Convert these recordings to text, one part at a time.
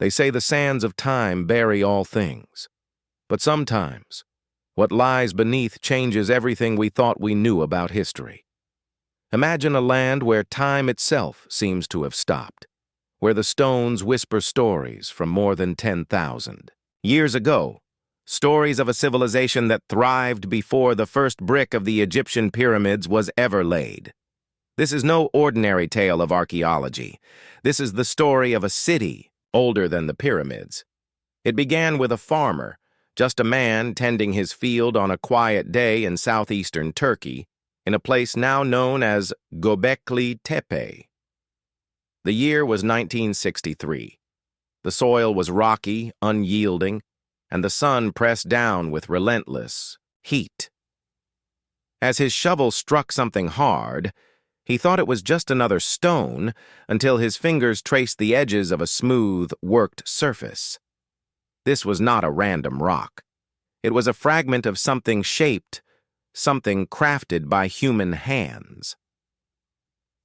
They say the sands of time bury all things. But sometimes, what lies beneath changes everything we thought we knew about history. Imagine a land where time itself seems to have stopped, where the stones whisper stories from more than 10,000 years ago, stories of a civilization that thrived before the first brick of the Egyptian pyramids was ever laid. This is no ordinary tale of archaeology. This is the story of a city older than the pyramids. It began with a farmer, just a man tending his field on a quiet day in southeastern Turkey, in a place now known as Göbekli Tepe. The year was 1963. The soil was rocky, unyielding, and the sun pressed down with relentless heat. As his shovel struck something hard, he thought it was just another stone until his fingers traced the edges of a smooth, worked surface. This was not a random rock. It was a fragment of something shaped, something crafted by human hands.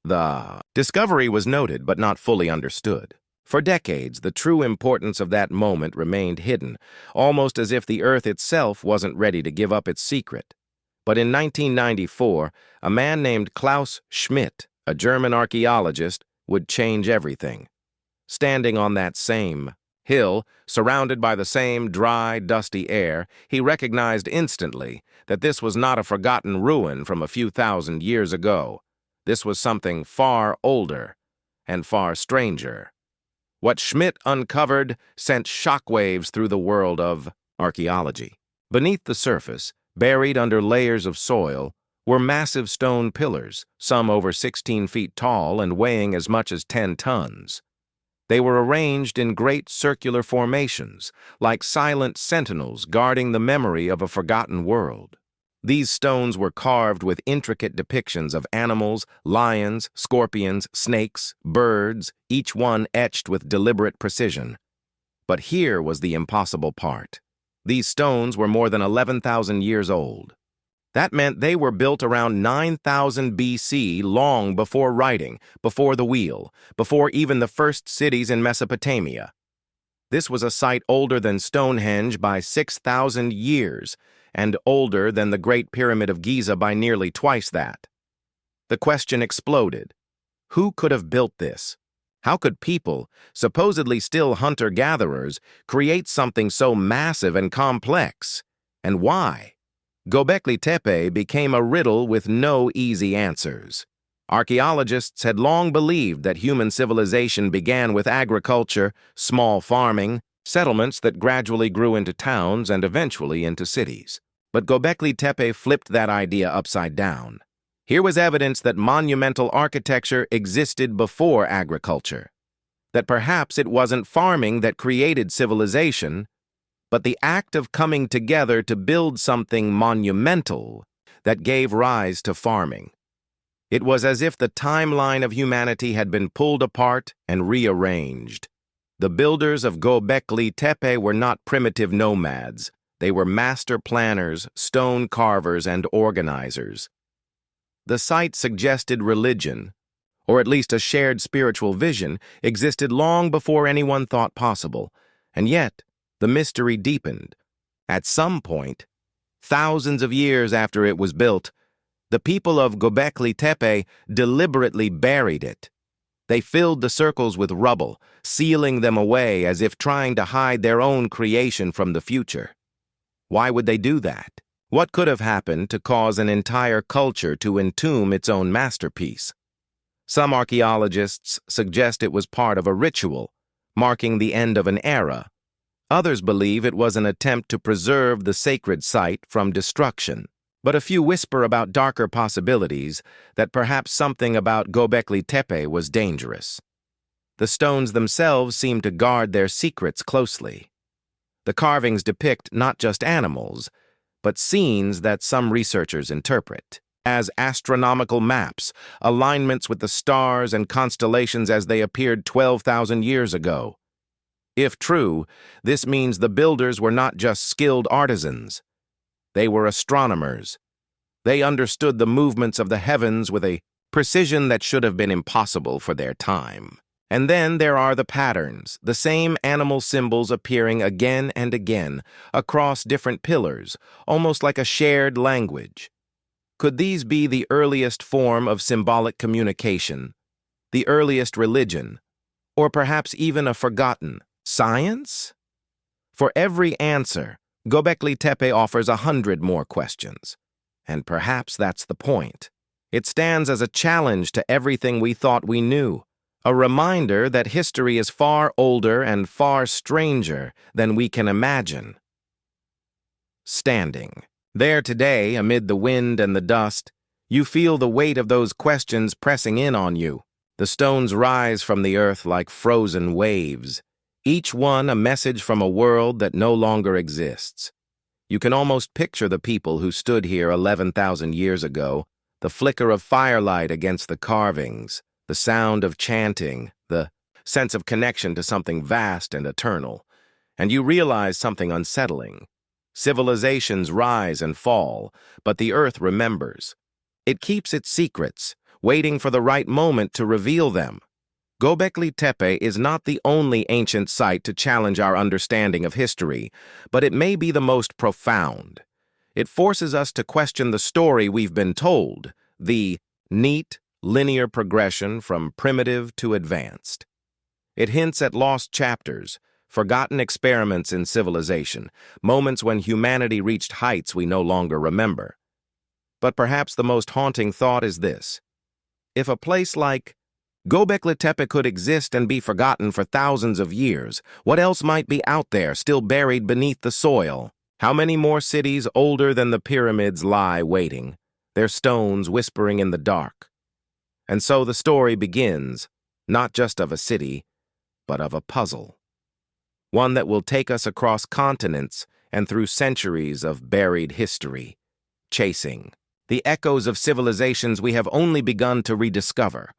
The discovery was noted but not fully understood. For decades, the true importance of that moment remained hidden, almost as if the Earth itself wasn't ready to give up its secret. But in 1994, a man named Klaus Schmidt, a German archaeologist, would change everything. Standing on that same hill, surrounded by the same dry, dusty air, he recognized instantly that this was not a forgotten ruin from a few thousand years ago. This was something far older and far stranger. What Schmidt uncovered sent shockwaves through the world of archaeology. Beneath the surface, buried under layers of soil, were massive stone pillars, some over 16 feet tall and weighing as much as 10 tons. They were arranged in great circular formations, like silent sentinels guarding the memory of a forgotten world. These stones were carved with intricate depictions of animals, lions, scorpions, snakes, birds, each one etched with deliberate precision. But here was the impossible part. These stones were more than 11,000 years old. That meant they were built around 9,000 BC, long before writing, before the wheel, before even the first cities in Mesopotamia. This was a site older than Stonehenge by 6,000 years, and older than the Great Pyramid of Giza by nearly twice that. The question exploded. Who could have built this? How could people, supposedly still hunter-gatherers, create something so massive and complex? And why? Göbekli Tepe became a riddle with no easy answers. Archaeologists had long believed that human civilization began with agriculture, small farming, settlements that gradually grew into towns and eventually into cities. But Göbekli Tepe flipped that idea upside down. Here was evidence that monumental architecture existed before agriculture, that perhaps it wasn't farming that created civilization, but the act of coming together to build something monumental that gave rise to farming. It was as if the timeline of humanity had been pulled apart and rearranged. The builders of Göbekli Tepe were not primitive nomads. They were master planners, stone carvers, and organizers. The site suggested religion, or at least a shared spiritual vision, existed long before anyone thought possible, and yet the mystery deepened. At some point, thousands of years after it was built, the people of Göbekli Tepe deliberately buried it. They filled the circles with rubble, sealing them away as if trying to hide their own creation from the future. Why would they do that? What could have happened to cause an entire culture to entomb its own masterpiece? Some archaeologists suggest it was part of a ritual, marking the end of an era. Others believe it was an attempt to preserve the sacred site from destruction. But a few whisper about darker possibilities, that perhaps something about Göbekli Tepe was dangerous. The stones themselves seem to guard their secrets closely. The carvings depict not just animals, but scenes that some researchers interpret as astronomical maps, alignments with the stars and constellations as they appeared 12,000 years ago. If true, this means the builders were not just skilled artisans. They were astronomers. They understood the movements of the heavens with a precision that should have been impossible for their time. And then there are the patterns, the same animal symbols appearing again and again across different pillars, almost like a shared language. Could these be the earliest form of symbolic communication, the earliest religion, or perhaps even a forgotten science? For every answer, Göbekli Tepe offers 100 more questions. And perhaps that's the point. It stands as a challenge to everything we thought we knew, a reminder that history is far older and far stranger than we can imagine. Standing there today, amid the wind and the dust, you feel the weight of those questions pressing in on you. The stones rise from the earth like frozen waves, each one a message from a world that no longer exists. You can almost picture the people who stood here 11,000 years ago, the flicker of firelight against the carvings, the sound of chanting, the sense of connection to something vast and eternal. And you realize something unsettling. Civilizations rise and fall, but the earth remembers. It keeps its secrets, waiting for the right moment to reveal them. Göbekli Tepe is not the only ancient site to challenge our understanding of history, but it may be the most profound. It forces us to question the story we've been told, the neat, linear progression from primitive to advanced. It hints at lost chapters, forgotten experiments in civilization, moments when humanity reached heights we no longer remember. But perhaps the most haunting thought is this. If a place like Göbekli Tepe could exist and be forgotten for thousands of years, what else might be out there, still buried beneath the soil? How many more cities older than the pyramids lie waiting, their stones whispering in the dark? And so the story begins, not just of a city, but of a puzzle. One that will take us across continents and through centuries of buried history, chasing the echoes of civilizations we have only begun to rediscover.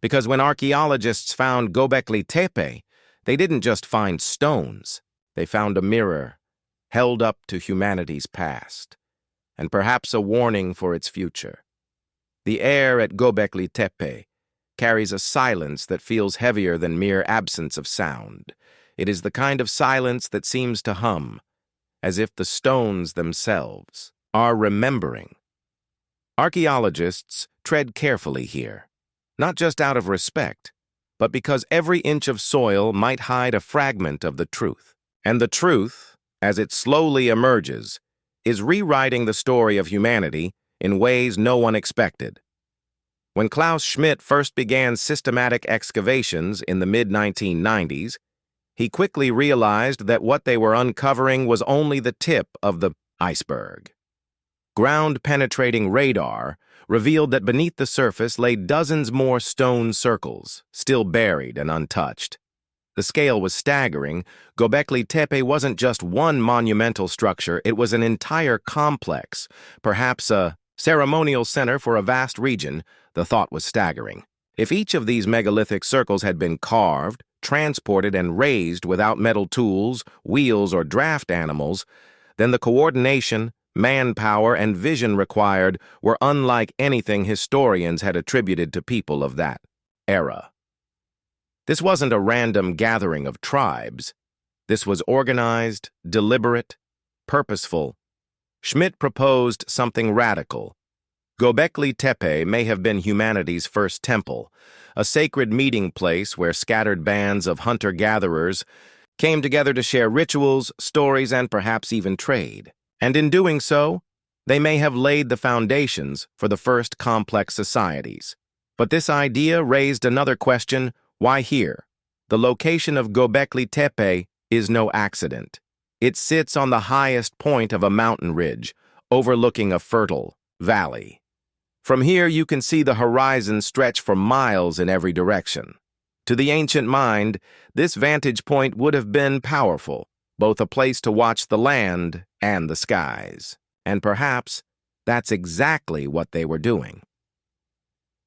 Because when archaeologists found Göbekli Tepe, they didn't just find stones, they found a mirror held up to humanity's past, and perhaps a warning for its future. The air at Göbekli Tepe carries a silence that feels heavier than mere absence of sound. It is the kind of silence that seems to hum, as if the stones themselves are remembering. Archaeologists tread carefully here, not just out of respect, but because every inch of soil might hide a fragment of the truth. And the truth, as it slowly emerges, is rewriting the story of humanity in ways no one expected. When Klaus Schmidt first began systematic excavations in the mid-1990s, he quickly realized that what they were uncovering was only the tip of the iceberg. Ground-penetrating radar revealed that beneath the surface lay dozens more stone circles, still buried and untouched. The scale was staggering. Göbekli Tepe wasn't just one monumental structure, it was an entire complex, perhaps a ceremonial center for a vast region. The thought was staggering. If each of these megalithic circles had been carved, transported, and raised without metal tools, wheels, or draft animals, then the coordination, manpower, and vision required were unlike anything historians had attributed to people of that era. This wasn't a random gathering of tribes. This was organized, deliberate, purposeful. Schmidt proposed something radical. Göbekli Tepe may have been humanity's first temple, a sacred meeting place where scattered bands of hunter-gatherers came together to share rituals, stories, and perhaps even trade. And in doing so, they may have laid the foundations for the first complex societies. But this idea raised another question: why here? The location of Göbekli Tepe is no accident. It sits on the highest point of a mountain ridge, overlooking a fertile valley. From here, you can see the horizon stretch for miles in every direction. To the ancient mind, this vantage point would have been powerful, both a place to watch the land and the skies. And perhaps that's exactly what they were doing.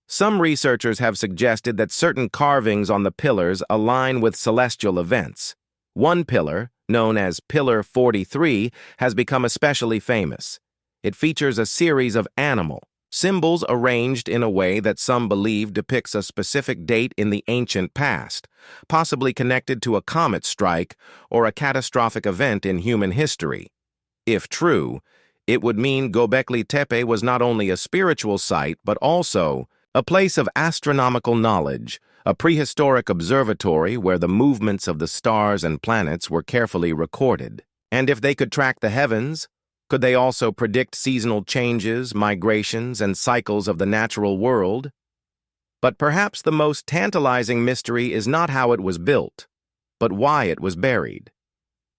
Some researchers have suggested that certain carvings on the pillars align with celestial events. One pillar, known as Pillar 43, has become especially famous. It features a series of animal, Symbols arranged in a way that some believe depicts a specific date in the ancient past, possibly connected to a comet strike or a catastrophic event in human history. If true, it would mean Göbekli Tepe was not only a spiritual site but also a place of astronomical knowledge, a prehistoric observatory where the movements of the stars and planets were carefully recorded. And if they could track the heavens, could they also predict seasonal changes, migrations, and cycles of the natural world? But perhaps the most tantalizing mystery is not how it was built, but why it was buried.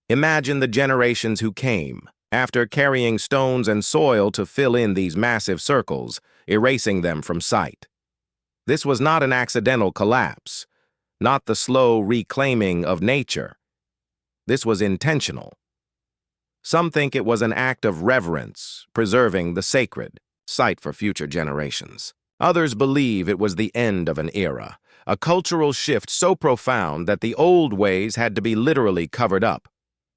Imagine the generations who came, after carrying stones and soil to fill in these massive circles, erasing them from sight. This was not an accidental collapse, not the slow reclaiming of nature. This was intentional. Some think it was an act of reverence, preserving the sacred, site for future generations. Others believe it was the end of an era, a cultural shift so profound that the old ways had to be literally covered up.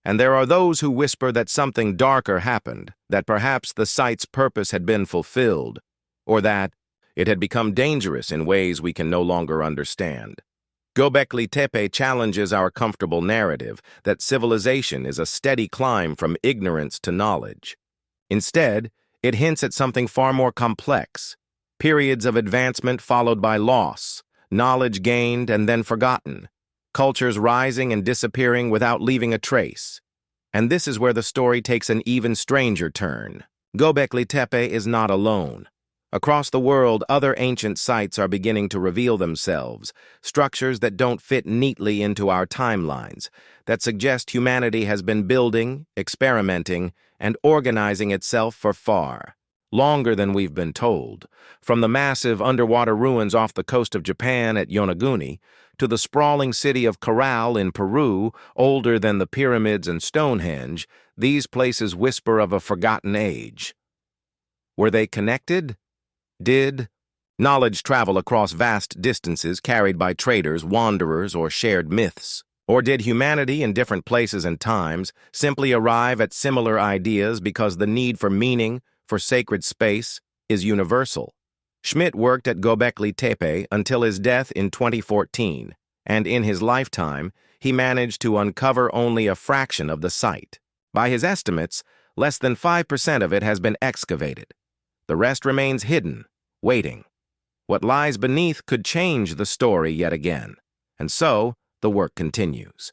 And there are those who whisper that something darker happened, that perhaps the site's purpose had been fulfilled, or that it had become dangerous in ways we can no longer understand. Göbekli Tepe challenges our comfortable narrative that civilization is a steady climb from ignorance to knowledge. Instead, it hints at something far more complex, periods of advancement followed by loss, knowledge gained and then forgotten, cultures rising and disappearing without leaving a trace. And this is where the story takes an even stranger turn. Göbekli Tepe is not alone. Across the world, other ancient sites are beginning to reveal themselves, structures that don't fit neatly into our timelines, that suggest humanity has been building, experimenting, and organizing itself for far longer than we've been told. From the massive underwater ruins off the coast of Japan at Yonaguni, to the sprawling city of Caral in Peru, older than the pyramids and Stonehenge, these places whisper of a forgotten age. Were they connected? Did knowledge travel across vast distances carried by traders, wanderers, or shared myths? Or did humanity in different places and times simply arrive at similar ideas because the need for meaning, for sacred space, is universal? Schmidt worked at Göbekli Tepe until his death in 2014, and in his lifetime, he managed to uncover only a fraction of the site. By his estimates, less than 5% of it has been excavated. The rest remains hidden, waiting. What lies beneath could change the story yet again, and so the work continues.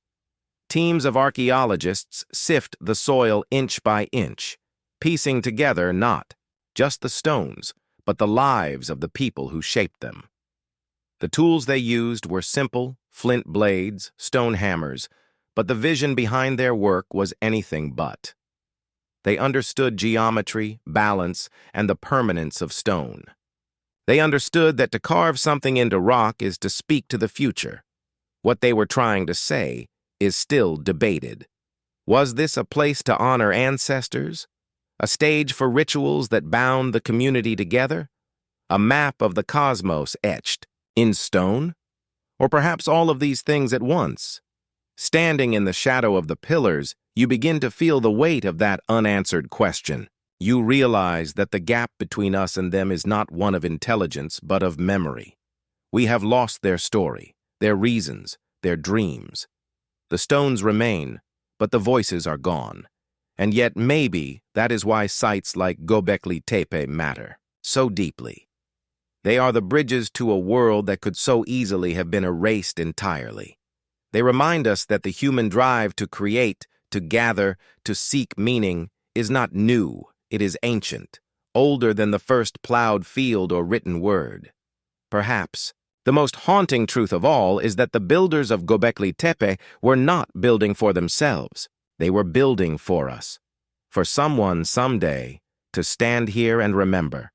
Teams of archaeologists sift the soil inch by inch, piecing together not just the stones, but the lives of the people who shaped them. The tools they used were simple, flint blades, stone hammers, but the vision behind their work was anything but. They understood geometry, balance, and the permanence of stone. They understood that to carve something into rock is to speak to the future. What they were trying to say is still debated. Was this a place to honor ancestors? A stage for rituals that bound the community together? A map of the cosmos etched in stone? Or perhaps all of these things at once? Standing in the shadow of the pillars, you begin to feel the weight of that unanswered question. You realize that the gap between us and them is not one of intelligence, but of memory. We have lost their story, their reasons, their dreams. The stones remain, but the voices are gone. And yet maybe that is why sites like Göbekli Tepe matter so deeply. They are the bridges to a world that could so easily have been erased entirely. They remind us that the human drive to create, to gather, to seek meaning is not new, it is ancient, older than the first plowed field or written word. Perhaps the most haunting truth of all is that the builders of Göbekli Tepe were not building for themselves. They were building for us, for someone someday to stand here and remember.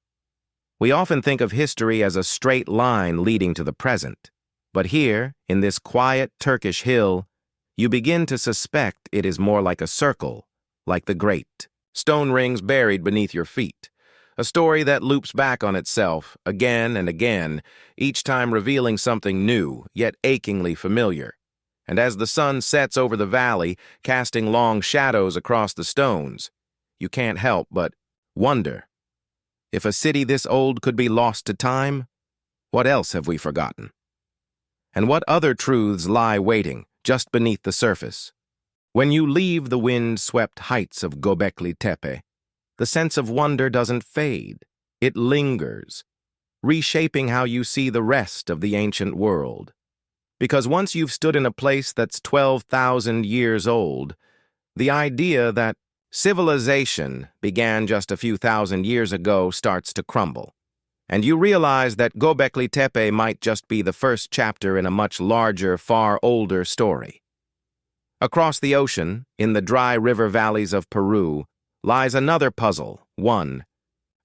We often think of history as a straight line leading to the present, but here, in this quiet Turkish hill, you begin to suspect it is more like a circle, like the great stone rings buried beneath your feet, a story that loops back on itself again and again, each time revealing something new, yet achingly familiar. And as the sun sets over the valley, casting long shadows across the stones, you can't help but wonder, If a city this old could be lost to time, what else have we forgotten? And what other truths lie waiting just beneath the surface? When you leave the wind-swept heights of Göbekli Tepe, the sense of wonder doesn't fade. It lingers, reshaping how you see the rest of the ancient world. Because once you've stood in a place that's 12,000 years old, the idea that civilization began just a few thousand years ago starts to crumble. And you realize that Göbekli Tepe might just be the first chapter in a much larger, far older story. Across the ocean, in the dry river valleys of Peru, lies another puzzle, one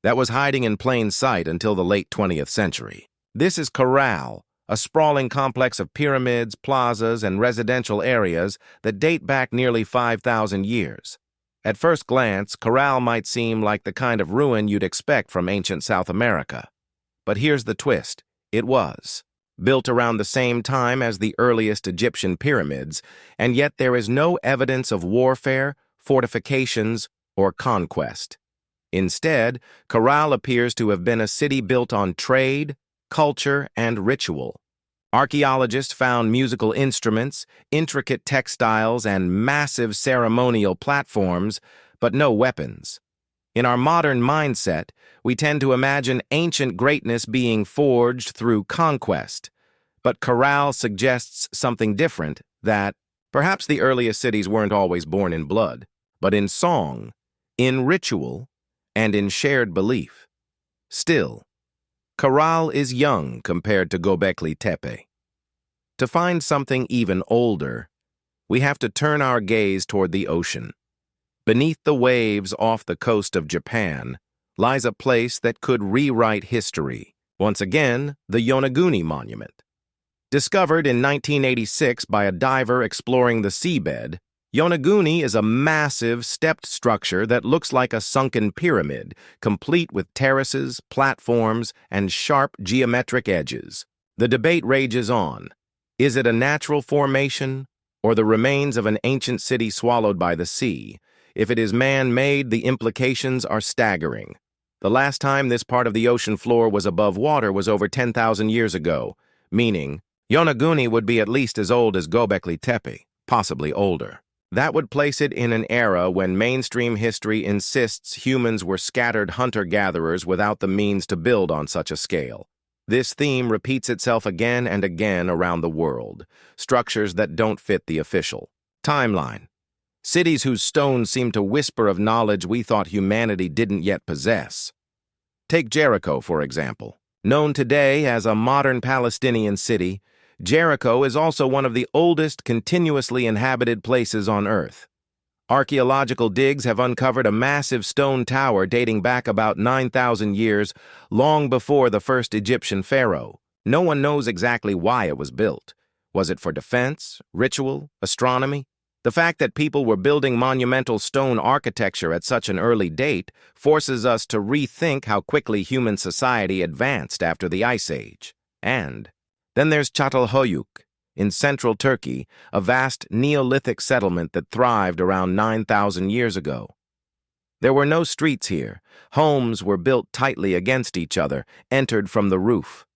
that was hiding in plain sight until the late 20th century. This is Caral, a sprawling complex of pyramids, plazas, and residential areas that date back nearly 5,000 years. At first glance, Caral might seem like the kind of ruin you'd expect from ancient South America. But here's the twist. It was built around the same time as the earliest Egyptian pyramids, and yet there is no evidence of warfare, fortifications, or conquest. Instead, Caral appears to have been a city built on trade, culture, and ritual. Archaeologists found musical instruments, intricate textiles, and massive ceremonial platforms, but no weapons. In our modern mindset, we tend to imagine ancient greatness being forged through conquest. But Caral suggests something different, that perhaps the earliest cities weren't always born in blood, but in song, in ritual, and in shared belief. Still, Caral is young compared to Göbekli Tepe. To find something even older, we have to turn our gaze toward the ocean. Beneath the waves off the coast of Japan lies a place that could rewrite history. Once again, the Yonaguni Monument. Discovered in 1986 by a diver exploring the seabed, Yonaguni is a massive, stepped structure that looks like a sunken pyramid, complete with terraces, platforms, and sharp geometric edges. The debate rages on. Is it a natural formation, or the remains of an ancient city swallowed by the sea? If it is man-made, the implications are staggering. The last time this part of the ocean floor was above water was over 10,000 years ago, meaning Yonaguni would be at least as old as Göbekli Tepe, possibly older. That would place it in an era when mainstream history insists humans were scattered hunter-gatherers without the means to build on such a scale. This theme repeats itself again and again around the world, structures that don't fit the official timeline. Cities whose stones seem to whisper of knowledge we thought humanity didn't yet possess. Take Jericho, for example. Known today as a modern Palestinian city, Jericho is also one of the oldest continuously inhabited places on Earth. Archaeological digs have uncovered a massive stone tower dating back about 9,000 years, long before the first Egyptian pharaoh. No one knows exactly why it was built. Was it for defense, ritual, astronomy? The fact that people were building monumental stone architecture at such an early date forces us to rethink how quickly human society advanced after the Ice Age. And then there's Çatalhöyük, in central Turkey, a vast Neolithic settlement that thrived around 9,000 years ago. There were no streets here. Homes were built tightly against each other, entered from the roof.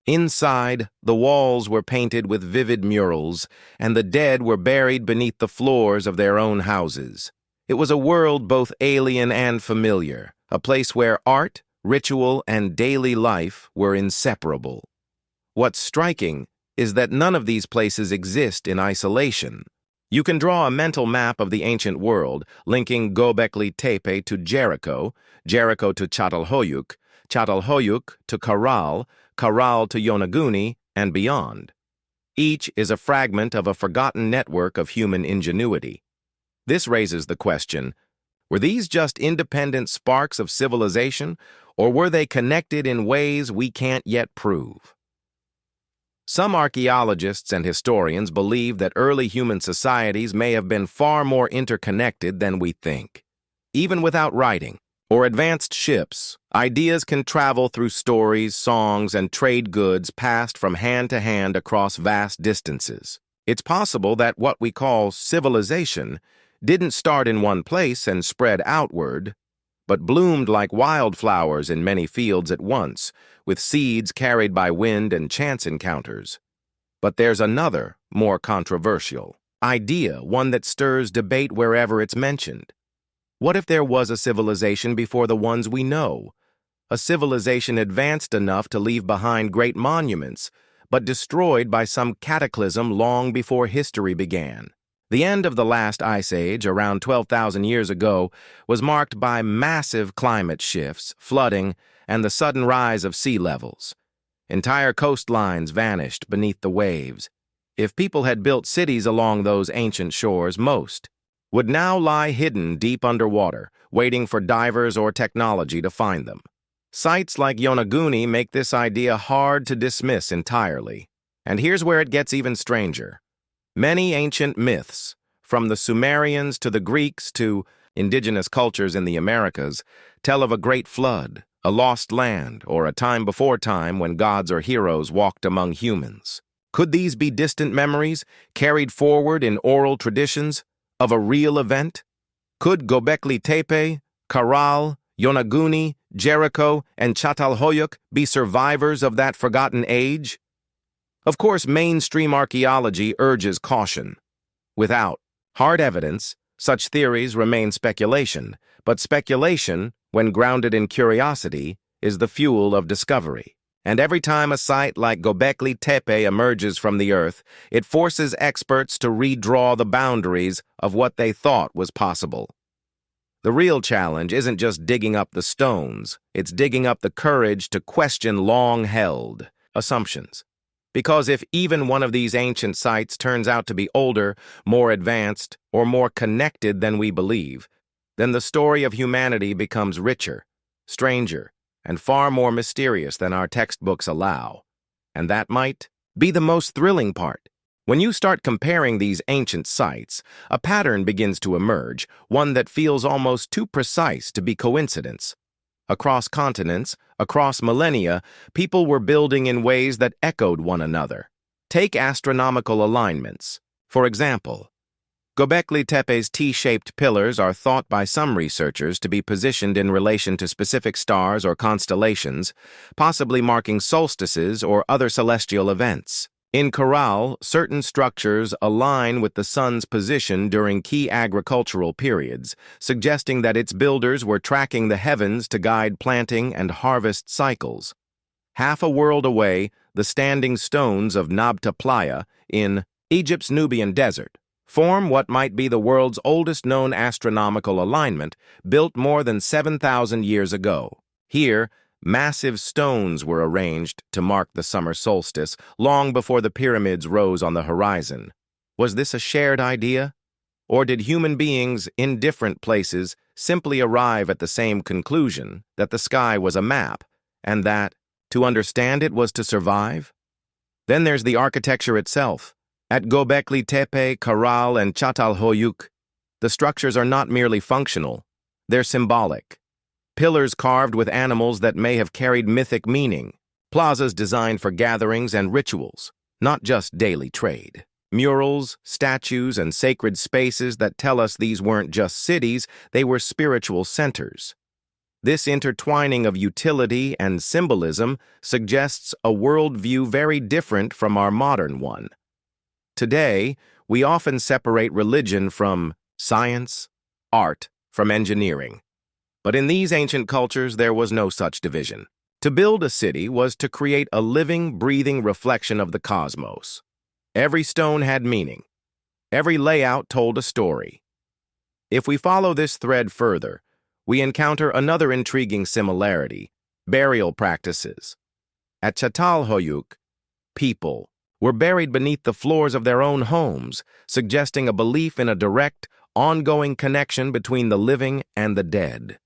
Inside, the walls were painted with vivid murals, and the dead were buried beneath the floors of their own houses. It was a world both alien and familiar, a place where art, ritual, and daily life were inseparable. What's striking is that none of these places exist in isolation. You can draw a mental map of the ancient world, linking Göbekli Tepe to Jericho, Jericho to Çatalhöyük, Çatalhöyük to Caral, Caral to Yonaguni, and beyond. Each is a fragment of a forgotten network of human ingenuity. This raises the question, were these just independent sparks of civilization, or were they connected in ways we can't yet prove? Some archaeologists and historians believe that early human societies may have been far more interconnected than we think. Even without writing or advanced ships, ideas can travel through stories, songs, and trade goods passed from hand to hand across vast distances. It's possible that what we call civilization didn't start in one place and spread outward, but bloomed like wildflowers in many fields at once, with seeds carried by wind and chance encounters. But there's another, more controversial idea, one that stirs debate wherever it's mentioned. What if there was a civilization before the ones we know? A civilization advanced enough to leave behind great monuments, but destroyed by some cataclysm long before history began. The end of the last ice age, around 12,000 years ago, was marked by massive climate shifts, flooding, and the sudden rise of sea levels. Entire coastlines vanished beneath the waves. If people had built cities along those ancient shores, most would now lie hidden deep underwater, waiting for divers or technology to find them. Sites like Yonaguni make this idea hard to dismiss entirely. And here's where it gets even stranger. Many ancient myths, from the Sumerians to the Greeks to indigenous cultures in the Americas, tell of a great flood, a lost land, or a time before time when gods or heroes walked among humans. Could these be distant memories, carried forward in oral traditions, of a real event? Could Göbekli Tepe, Karal, Yonaguni, Jericho, and Çatalhöyük be survivors of that forgotten age? Of course, mainstream archaeology urges caution. Without hard evidence, such theories remain speculation, but speculation, when grounded in curiosity, is the fuel of discovery. And every time a site like Göbekli Tepe emerges from the earth, it forces experts to redraw the boundaries of what they thought was possible. The real challenge isn't just digging up the stones, it's digging up the courage to question long-held assumptions. Because if even one of these ancient sites turns out to be older, more advanced, or more connected than we believe, then the story of humanity becomes richer, stranger, and far more mysterious than our textbooks allow. And that might be the most thrilling part. When you start comparing these ancient sites, a pattern begins to emerge, one that feels almost too precise to be coincidence. Across continents, across millennia, people were building in ways that echoed one another. Take astronomical alignments. For example, Göbekli Tepe's T-shaped pillars are thought by some researchers to be positioned in relation to specific stars or constellations, possibly marking solstices or other celestial events. In Karal, certain structures align with the sun's position during key agricultural periods, suggesting that its builders were tracking the heavens to guide planting and harvest cycles. Half a world away, the standing stones of Nabta Playa in Egypt's Nubian desert form what might be the world's oldest known astronomical alignment, built more than 7,000 years ago. Here, massive stones were arranged to mark the summer solstice, long before the pyramids rose on the horizon. Was this a shared idea? Or did human beings in different places simply arrive at the same conclusion, that the sky was a map, and that, to understand it was to survive? Then there's the architecture itself. At Göbekli Tepe, Karal, and Çatalhöyük, the structures are not merely functional, they're symbolic. Pillars carved with animals that may have carried mythic meaning, plazas designed for gatherings and rituals, not just daily trade. Murals, statues, and sacred spaces that tell us these weren't just cities, they were spiritual centers. This intertwining of utility and symbolism suggests a worldview very different from our modern one. Today, we often separate religion from science, art from engineering. But in these ancient cultures, there was no such division. To build a city was to create a living, breathing reflection of the cosmos. Every stone had meaning. Every layout told a story. If we follow this thread further, we encounter another intriguing similarity: burial practices. At Çatalhöyük, people were buried beneath the floors of their own homes, suggesting a belief in a direct, ongoing connection between the living and the dead.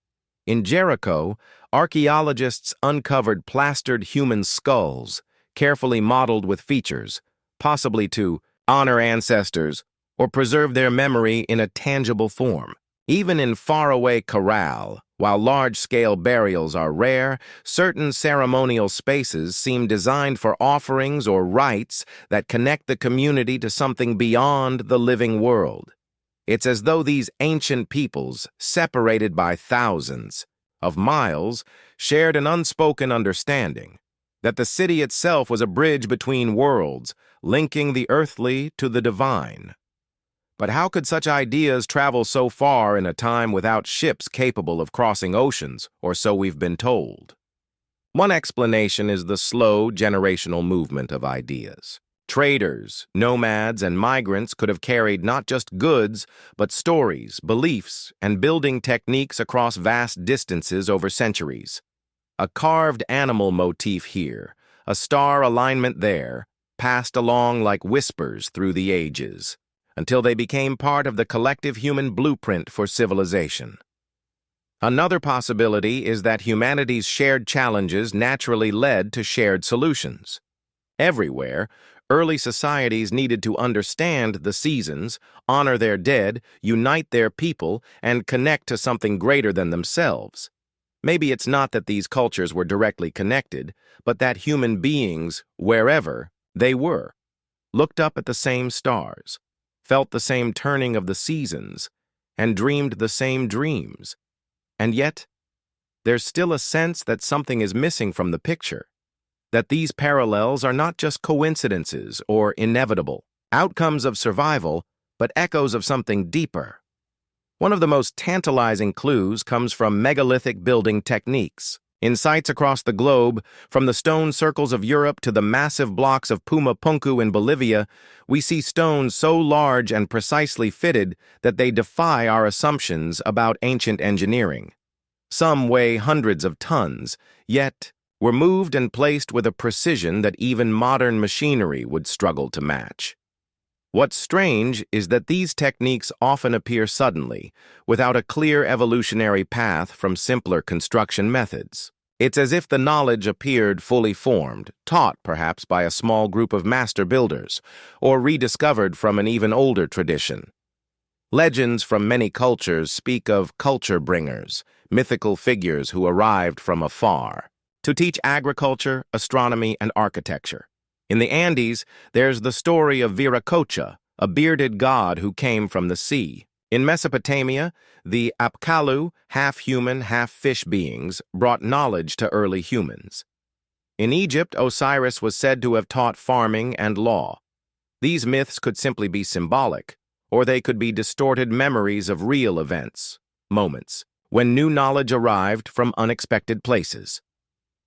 In Jericho, archaeologists uncovered plastered human skulls, carefully modeled with features, possibly to honor ancestors or preserve their memory in a tangible form. Even in faraway Karal, while large-scale burials are rare, certain ceremonial spaces seem designed for offerings or rites that connect the community to something beyond the living world. It's as though these ancient peoples, separated by thousands, of miles, shared an unspoken understanding that the city itself was a bridge between worlds, linking the earthly to the divine. But how could such ideas travel so far in a time without ships capable of crossing oceans, or so we've been told? One explanation is the slow generational movement of ideas. Traders, nomads, and migrants could have carried not just goods, but stories, beliefs, and building techniques across vast distances over centuries. A carved animal motif here, a star alignment there, passed along like whispers through the ages, until they became part of the collective human blueprint for civilization. Another possibility is that humanity's shared challenges naturally led to shared solutions. Everywhere, early societies needed to understand the seasons, honor their dead, unite their people, and connect to something greater than themselves. Maybe it's not that these cultures were directly connected, but that human beings, wherever they were, looked up at the same stars, felt the same turning of the seasons, and dreamed the same dreams. And yet, there's still a sense that something is missing from the picture, that these parallels are not just coincidences or inevitable outcomes of survival, but echoes of something deeper. One of the most tantalizing clues comes from megalithic building techniques. In sites across the globe, from the stone circles of Europe to the massive blocks of Puma Punku in Bolivia, we see stones so large and precisely fitted that they defy our assumptions about ancient engineering. Some weigh hundreds of tons, yet were moved and placed with a precision that even modern machinery would struggle to match. What's strange is that these techniques often appear suddenly, without a clear evolutionary path from simpler construction methods. It's as if the knowledge appeared fully formed, taught perhaps by a small group of master builders, or rediscovered from an even older tradition. Legends from many cultures speak of culture bringers, mythical figures who arrived from afar, to teach agriculture, astronomy, and architecture. In the Andes, there's the story of Viracocha, a bearded god who came from the sea. In Mesopotamia, the Apkallu, half-human, half-fish beings, brought knowledge to early humans. In Egypt, Osiris was said to have taught farming and law. These myths could simply be symbolic, or they could be distorted memories of real events, moments, when new knowledge arrived from unexpected places.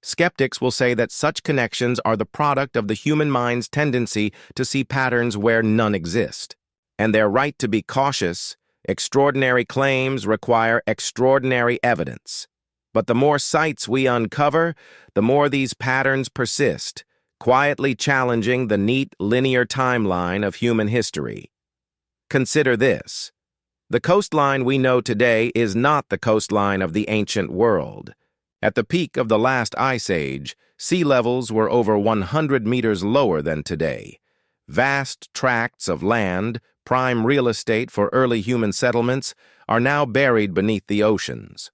Skeptics will say that such connections are the product of the human mind's tendency to see patterns where none exist. And they're right to be cautious. Extraordinary claims require extraordinary evidence. But the more sites we uncover, the more these patterns persist, quietly challenging the neat, linear timeline of human history. Consider this. The coastline we know today is not the coastline of the ancient world. At the peak of the last ice age, sea levels were over 100 meters lower than today. Vast tracts of land, prime real estate for early human settlements, are now buried beneath the oceans.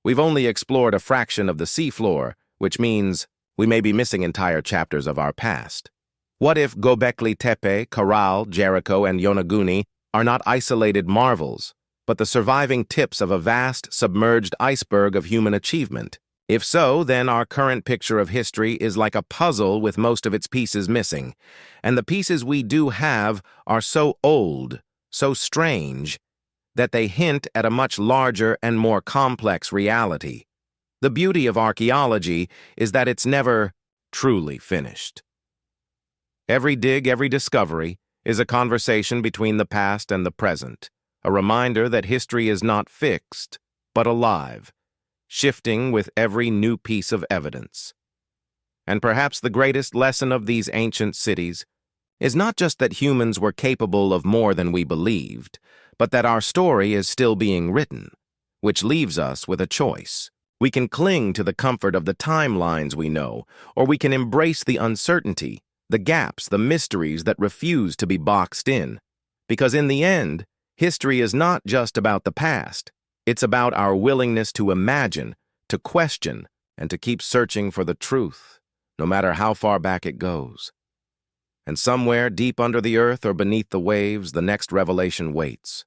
We've only explored a fraction of the seafloor, which means we may be missing entire chapters of our past. What if Göbekli Tepe, Caral, Jericho, and Yonaguni are not isolated marvels, but the surviving tips of a vast, submerged iceberg of human achievement? If so, then our current picture of history is like a puzzle with most of its pieces missing, and the pieces we do have are so old, so strange, that they hint at a much larger and more complex reality. The beauty of archaeology is that it's never truly finished. Every dig, every discovery, is a conversation between the past and the present, a reminder that history is not fixed, but alive, shifting with every new piece of evidence. And perhaps the greatest lesson of these ancient cities is not just that humans were capable of more than we believed, but that our story is still being written, which leaves us with a choice. We can cling to the comfort of the timelines we know, or we can embrace the uncertainty, the gaps, the mysteries that refuse to be boxed in. Because in the end, history is not just about the past. It's about our willingness to imagine, to question, and to keep searching for the truth, no matter how far back it goes. And somewhere deep under the earth or beneath the waves, the next revelation waits.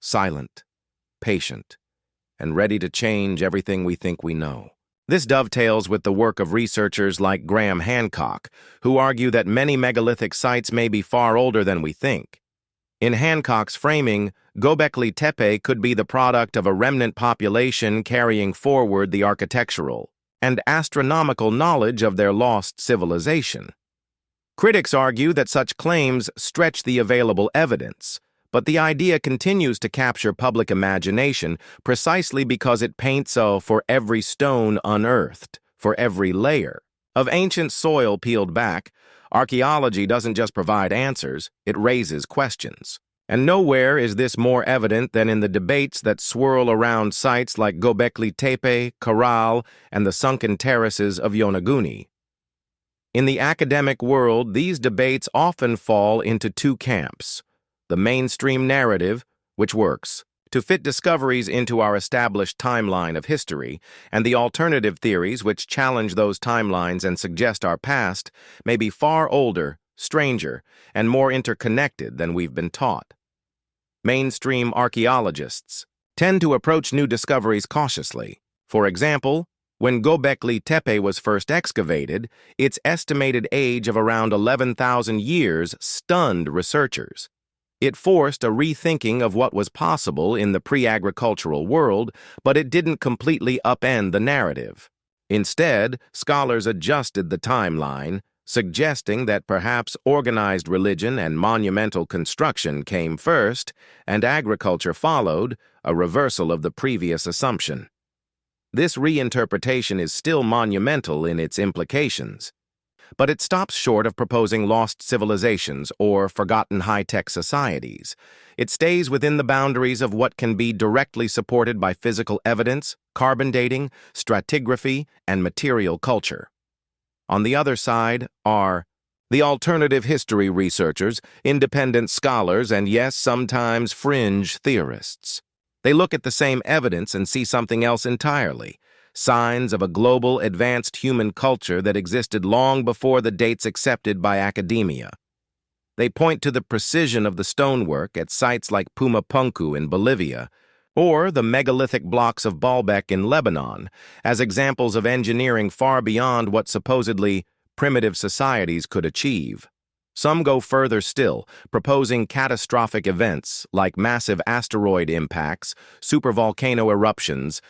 Silent, patient, and ready to change everything we think we know. This dovetails with the work of researchers like Graham Hancock, who argue that many megalithic sites may be far older than we think. In Hancock's framing, Göbekli Tepe could be the product of a remnant population carrying forward the architectural and astronomical knowledge of their lost civilization. Critics argue that such claims stretch the available evidence, but the idea continues to capture public imagination precisely because it paints a "for every stone unearthed, for every layer" of ancient soil peeled back. Archaeology doesn't just provide answers, it raises questions. And nowhere is this more evident than in the debates that swirl around sites like Göbekli Tepe, Caral, and the sunken terraces of Yonaguni. In the academic world, these debates often fall into two camps: the mainstream narrative, which works to fit discoveries into our established timeline of history, and the alternative theories which challenge those timelines and suggest our past may be far older, stranger, and more interconnected than we've been taught. Mainstream archaeologists tend to approach new discoveries cautiously. For example, when Göbekli Tepe was first excavated, its estimated age of around 11,000 years stunned researchers. It forced a rethinking of what was possible in the pre-agricultural world, but it didn't completely upend the narrative. Instead, scholars adjusted the timeline, suggesting that perhaps organized religion and monumental construction came first, and agriculture followed, a reversal of the previous assumption. This reinterpretation is still monumental in its implications, but it stops short of proposing lost civilizations or forgotten high-tech societies. It stays within the boundaries of what can be directly supported by physical evidence, carbon dating, stratigraphy, and material culture. On the other side are the alternative history researchers, independent scholars, and yes, sometimes fringe theorists. They look at the same evidence and see something else entirely: signs of a global, advanced human culture that existed long before the dates accepted by academia. They point to the precision of the stonework at sites like Pumapunku in Bolivia, or the megalithic blocks of Baalbek in Lebanon, as examples of engineering far beyond what supposedly primitive societies could achieve. Some go further still, proposing catastrophic events like massive asteroid impacts, supervolcano eruptions,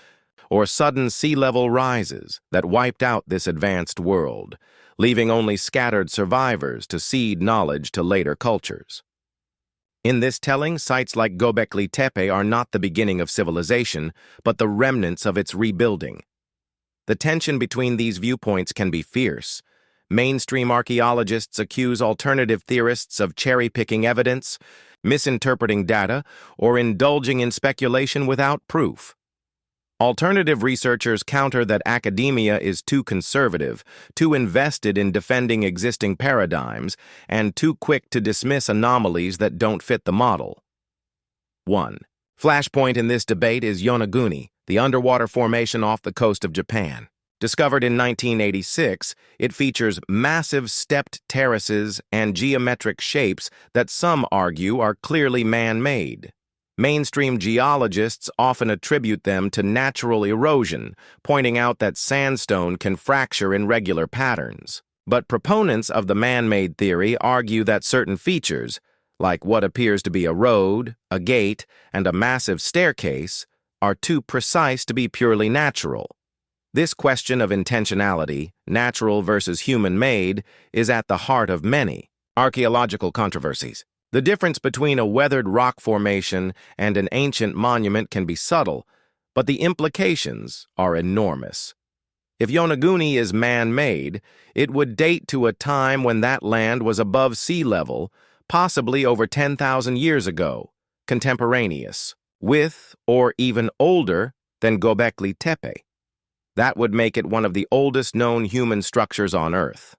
or sudden sea level rises that wiped out this advanced world, leaving only scattered survivors to cede knowledge to later cultures. In this telling, sites like Göbekli Tepe are not the beginning of civilization, but the remnants of its rebuilding. The tension between these viewpoints can be fierce. Mainstream archaeologists accuse alternative theorists of cherry-picking evidence, misinterpreting data, or indulging in speculation without proof. Alternative researchers counter that academia is too conservative, too invested in defending existing paradigms, and too quick to dismiss anomalies that don't fit the model. 1. Flashpoint in this debate is Yonaguni, the underwater formation off the coast of Japan. Discovered in 1986, it features massive stepped terraces and geometric shapes that some argue are clearly man-made. Mainstream geologists often attribute them to natural erosion, pointing out that sandstone can fracture in regular patterns. But proponents of the man-made theory argue that certain features, like what appears to be a road, a gate, and a massive staircase, are too precise to be purely natural. This question of intentionality, natural versus human-made, is at the heart of many archaeological controversies. The difference between a weathered rock formation and an ancient monument can be subtle, but the implications are enormous. If Yonaguni is man-made, it would date to a time when that land was above sea level, possibly over 10,000 years ago, contemporaneous, with or even older than Göbekli Tepe. That would make it one of the oldest known human structures on Earth.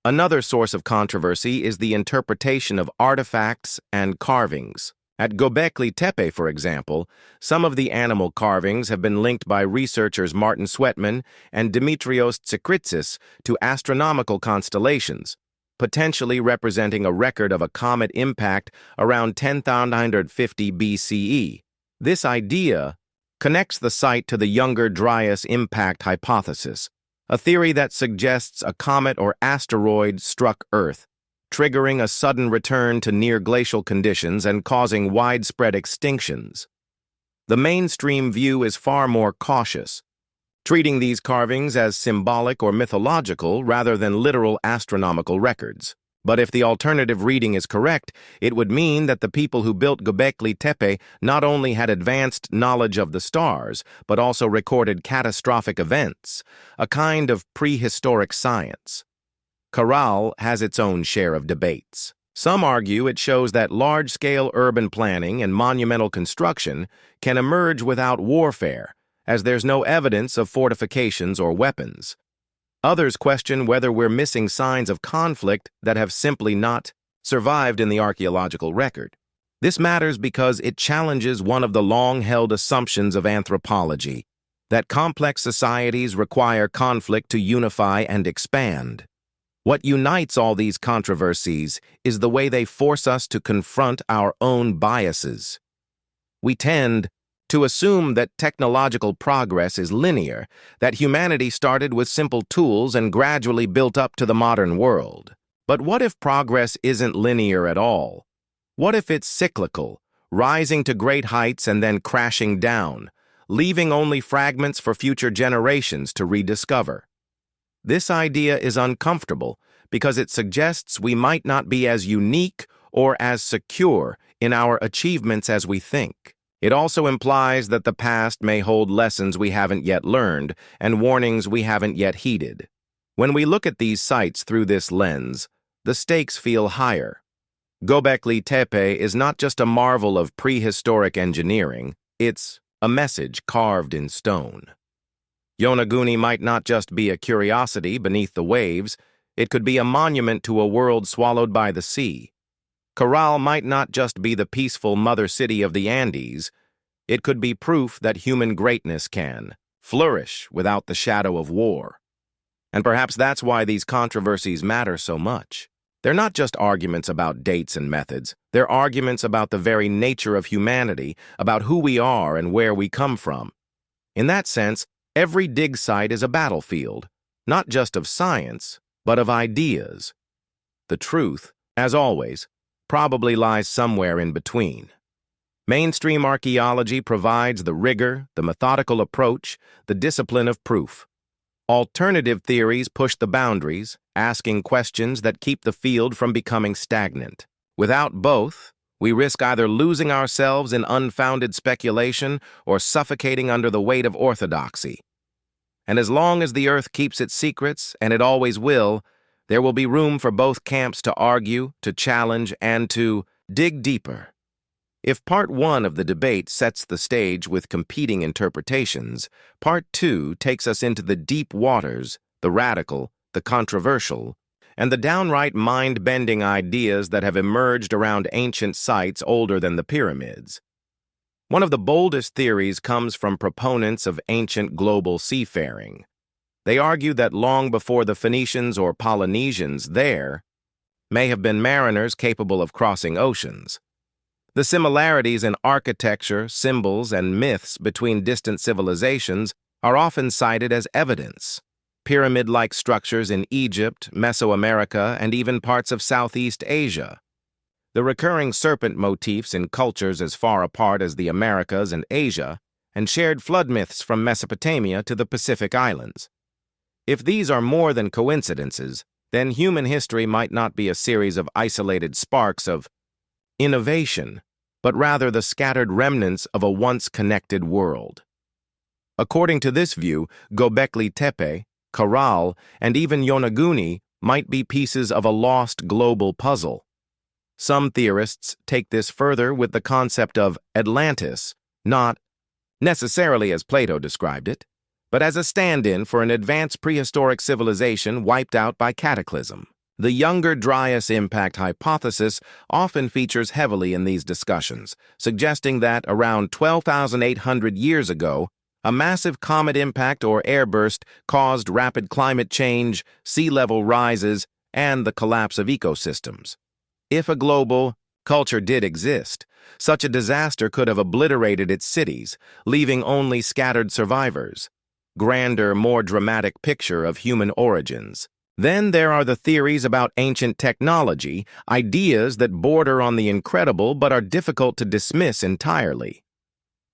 Another source of controversy is the interpretation of artifacts and carvings. At Göbekli Tepe, for example, some of the animal carvings have been linked by researchers Martin Sweatman and Dimitrios Tsikritsis to astronomical constellations, potentially representing a record of a comet impact around 10,950 BCE. This idea connects the site to the Younger Dryas impact hypothesis, a theory that suggests a comet or asteroid struck Earth, triggering a sudden return to near-glacial conditions and causing widespread extinctions. The mainstream view is far more cautious, treating these carvings as symbolic or mythological rather than literal astronomical records. But if the alternative reading is correct, it would mean that the people who built Göbekli Tepe not only had advanced knowledge of the stars, but also recorded catastrophic events, a kind of prehistoric science. Corral has its own share of debates. Some argue it shows that large-scale urban planning and monumental construction can emerge without warfare, as there's no evidence of fortifications or weapons. Others question whether we're missing signs of conflict that have simply not survived in the archaeological record. This matters because it challenges one of the long-held assumptions of anthropology, that complex societies require conflict to unify and expand. What unites all these controversies is the way they force us to confront our own biases. We tend to assume that technological progress is linear, that humanity started with simple tools and gradually built up to the modern world. But what if progress isn't linear at all? What if it's cyclical, rising to great heights and then crashing down, leaving only fragments for future generations to rediscover? This idea is uncomfortable because it suggests we might not be as unique or as secure in our achievements as we think. It also implies that the past may hold lessons we haven't yet learned and warnings we haven't yet heeded. When we look at these sites through this lens, the stakes feel higher. Göbekli Tepe is not just a marvel of prehistoric engineering, it's a message carved in stone. Yonaguni might not just be a curiosity beneath the waves, it could be a monument to a world swallowed by the sea. Corral might not just be the peaceful mother city of the Andes, it could be proof that human greatness can flourish without the shadow of war. And perhaps that's why these controversies matter so much. They're not just arguments about dates and methods, they're arguments about the very nature of humanity, about who we are and where we come from. In that sense, every dig site is a battlefield, not just of science, but of ideas. The truth, as always, probably lies somewhere in between. Mainstream archaeology provides the rigor, the methodical approach, the discipline of proof. Alternative theories push the boundaries, asking questions that keep the field from becoming stagnant. Without both, we risk either losing ourselves in unfounded speculation or suffocating under the weight of orthodoxy. And as long as the Earth keeps its secrets, and it always will, there will be room for both camps to argue, to challenge, and to dig deeper. If Part 1 of the debate sets the stage with competing interpretations, Part 2 takes us into the deep waters, the radical, the controversial, and the downright mind-bending ideas that have emerged around ancient sites older than the pyramids. One of the boldest theories comes from proponents of ancient global seafaring. They argue that long before the Phoenicians or Polynesians there may have been mariners capable of crossing oceans. The similarities in architecture, symbols, and myths between distant civilizations are often cited as evidence. Pyramid-like structures in Egypt, Mesoamerica, and even parts of Southeast Asia. The recurring serpent motifs in cultures as far apart as the Americas and Asia, and shared flood myths from Mesopotamia to the Pacific Islands. If these are more than coincidences, then human history might not be a series of isolated sparks of innovation, but rather the scattered remnants of a once-connected world. According to this view, Göbekli Tepe, Corral, and even Yonaguni might be pieces of a lost global puzzle. Some theorists take this further with the concept of Atlantis, not necessarily as Plato described it, but as a stand-in for an advanced prehistoric civilization wiped out by cataclysm. The Younger Dryas impact hypothesis often features heavily in these discussions, suggesting that around 12,800 years ago, a massive comet impact or airburst caused rapid climate change, sea level rises, and the collapse of ecosystems. If a global, culture did exist, such a disaster could have obliterated its cities, leaving only scattered survivors. Grander, more dramatic picture of human origins. Then there are the theories about ancient technology, ideas that border on the incredible but are difficult to dismiss entirely.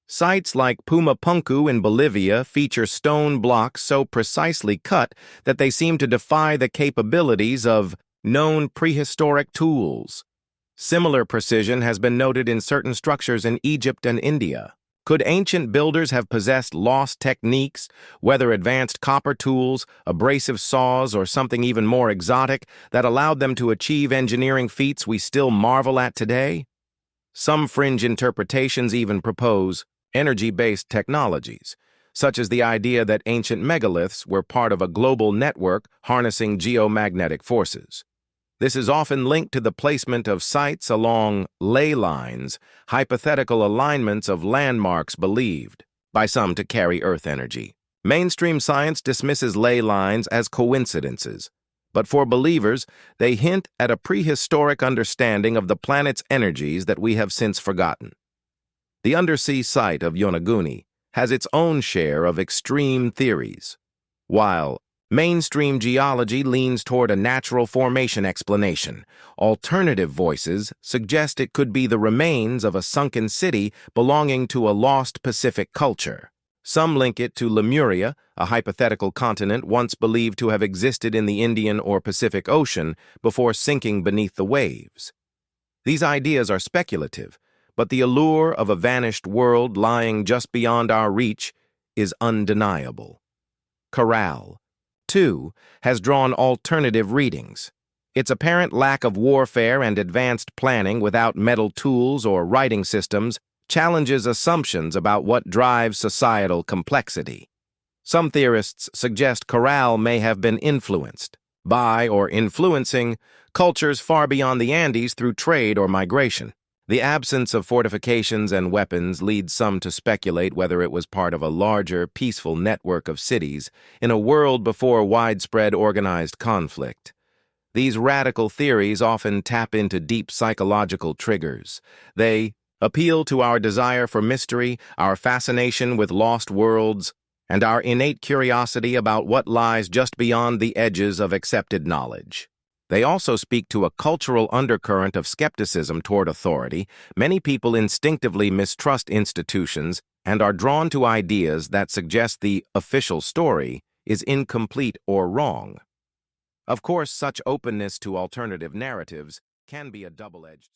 Sites like Pumapunku in Bolivia feature stone blocks so precisely cut that they seem to defy the capabilities of known prehistoric tools. Similar precision has been noted in certain structures in Egypt and India. Could ancient builders have possessed lost techniques, whether advanced copper tools, abrasive saws, or something even more exotic, that allowed them to achieve engineering feats we still marvel at today? Some fringe interpretations even propose energy-based technologies, such as the idea that ancient megaliths were part of a global network harnessing geomagnetic forces. This is often linked to the placement of sites along ley lines, hypothetical alignments of landmarks believed by some to carry Earth energy. Mainstream science dismisses ley lines as coincidences, but for believers, they hint at a prehistoric understanding of the planet's energies that we have since forgotten. The undersea site of Yonaguni has its own share of extreme theories. While mainstream geology leans toward a natural formation explanation, alternative voices suggest it could be the remains of a sunken city belonging to a lost Pacific culture. Some link it to Lemuria, a hypothetical continent once believed to have existed in the Indian or Pacific Ocean before sinking beneath the waves. These ideas are speculative, but the allure of a vanished world lying just beyond our reach is undeniable. Corral, too, has drawn alternative readings. Its apparent lack of warfare and advanced planning without metal tools or writing systems challenges assumptions about what drives societal complexity. Some theorists suggest Corral may have been influenced by or influencing cultures far beyond the Andes through trade or migration. The absence of fortifications and weapons leads some to speculate whether it was part of a larger, peaceful network of cities in a world before widespread organized conflict. These radical theories often tap into deep psychological triggers. They appeal to our desire for mystery, our fascination with lost worlds, and our innate curiosity about what lies just beyond the edges of accepted knowledge. They also speak to a cultural undercurrent of skepticism toward authority. Many people instinctively mistrust institutions and are drawn to ideas that suggest the official story is incomplete or wrong. Of course, such openness to alternative narratives can be a double-edged